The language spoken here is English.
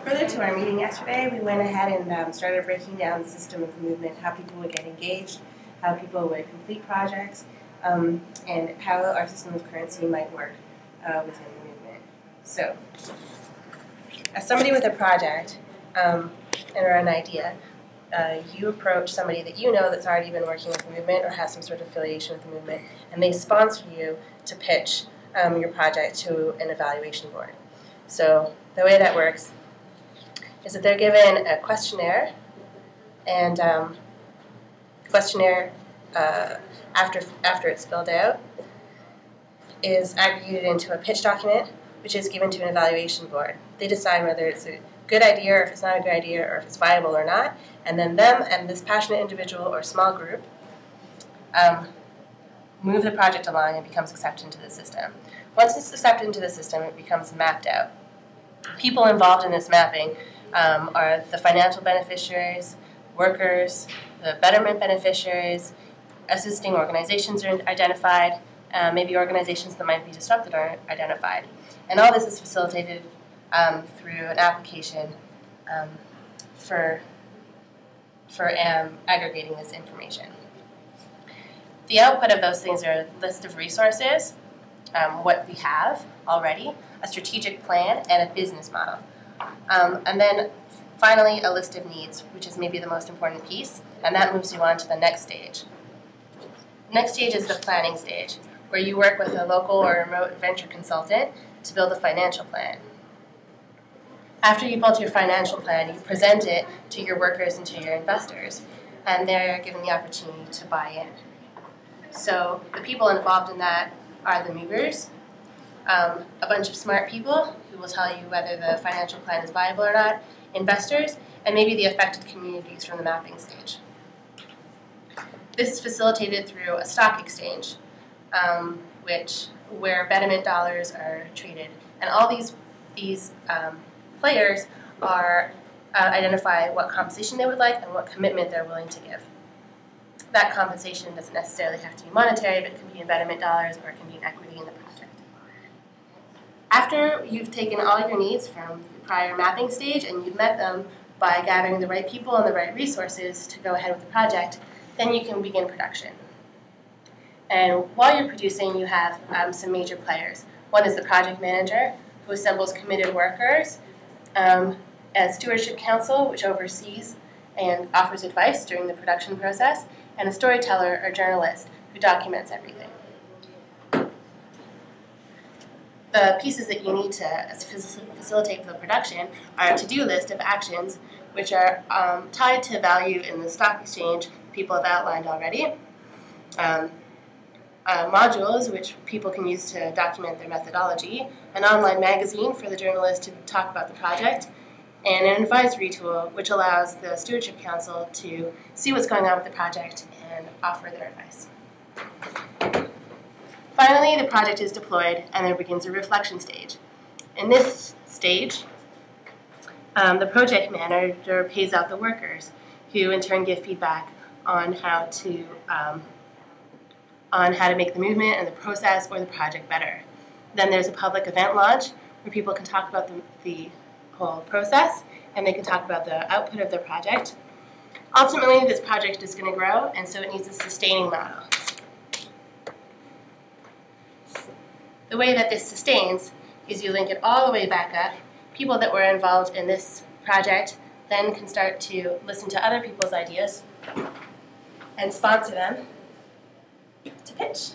Further to our meeting yesterday, we went ahead and started breaking down the system of the movement, how people would get engaged, how people would complete projects, and how our system of currency might work within the movement. So, as somebody with a project or an idea, you approach somebody that you know that's already been working with the movement or has some sort of affiliation with the movement, and they sponsor you to pitch your project to an evaluation board. So the way that works is that they're given a questionnaire, and questionnaire, after it's filled out, is aggregated into a pitch document, which is given to an evaluation board. They decide whether it's a good idea or if it's not a good idea or if it's viable or not, and then them and this passionate individual or small group move the project along and becomes accepted into the system. Once it's accepted into the system, it becomes mapped out. People involved in this mapping are the financial beneficiaries, workers, the betterment beneficiaries, assisting organizations are identified, maybe organizations that might be disrupted are identified. And all this is facilitated through an application for aggregating this information. The output of those things are a list of resources, what we have already, a strategic plan, and a business model. And then finally, a list of needs, which is maybe the most important piece, and that moves you on to the next stage. The next stage is the planning stage, where you work with a local or remote venture consultant to build a financial plan. After you build your financial plan, you present it to your workers and to your investors, and they're given the opportunity to buy in. So the people involved in that are the movers, a bunch of smart people who will tell you whether the financial plan is viable or not, investors, and maybe the affected communities from the mapping stage. This is facilitated through a stock exchange, where betterment dollars are traded, and all these players are identify what compensation they would like and what commitment they're willing to give. That compensation doesn't necessarily have to be monetary, but it can be in betterment dollars or it can be in equity in the project. After you've taken all your needs from the prior mapping stage and you've met them by gathering the right people and the right resources to go ahead with the project, then you can begin production. And while you're producing, you have some major players. One is the project manager, who assembles committed workers, a stewardship council, which oversees and offers advice during the production process, and a storyteller or journalist who documents everything. The pieces that you need to facilitate the production are a to-do list of actions which are tied to value in the stock exchange people have outlined already, modules which people can use to document their methodology, an online magazine for the journalist to talk about the project, and an advisory tool which allows the Stewardship Council to see what's going on with the project and offer their advice. Finally, the project is deployed and there begins a reflection stage. In this stage, the project manager pays out the workers, who in turn give feedback on how to make the movement and the process or the project better. Then there's a public event launch where people can talk about the whole process and they can talk about the output of their project. Ultimately, this project is going to grow, and so it needs a sustaining model. The way that this sustains is you link it all the way back up. People that were involved in this project then can start to listen to other people's ideas and sponsor them to pitch.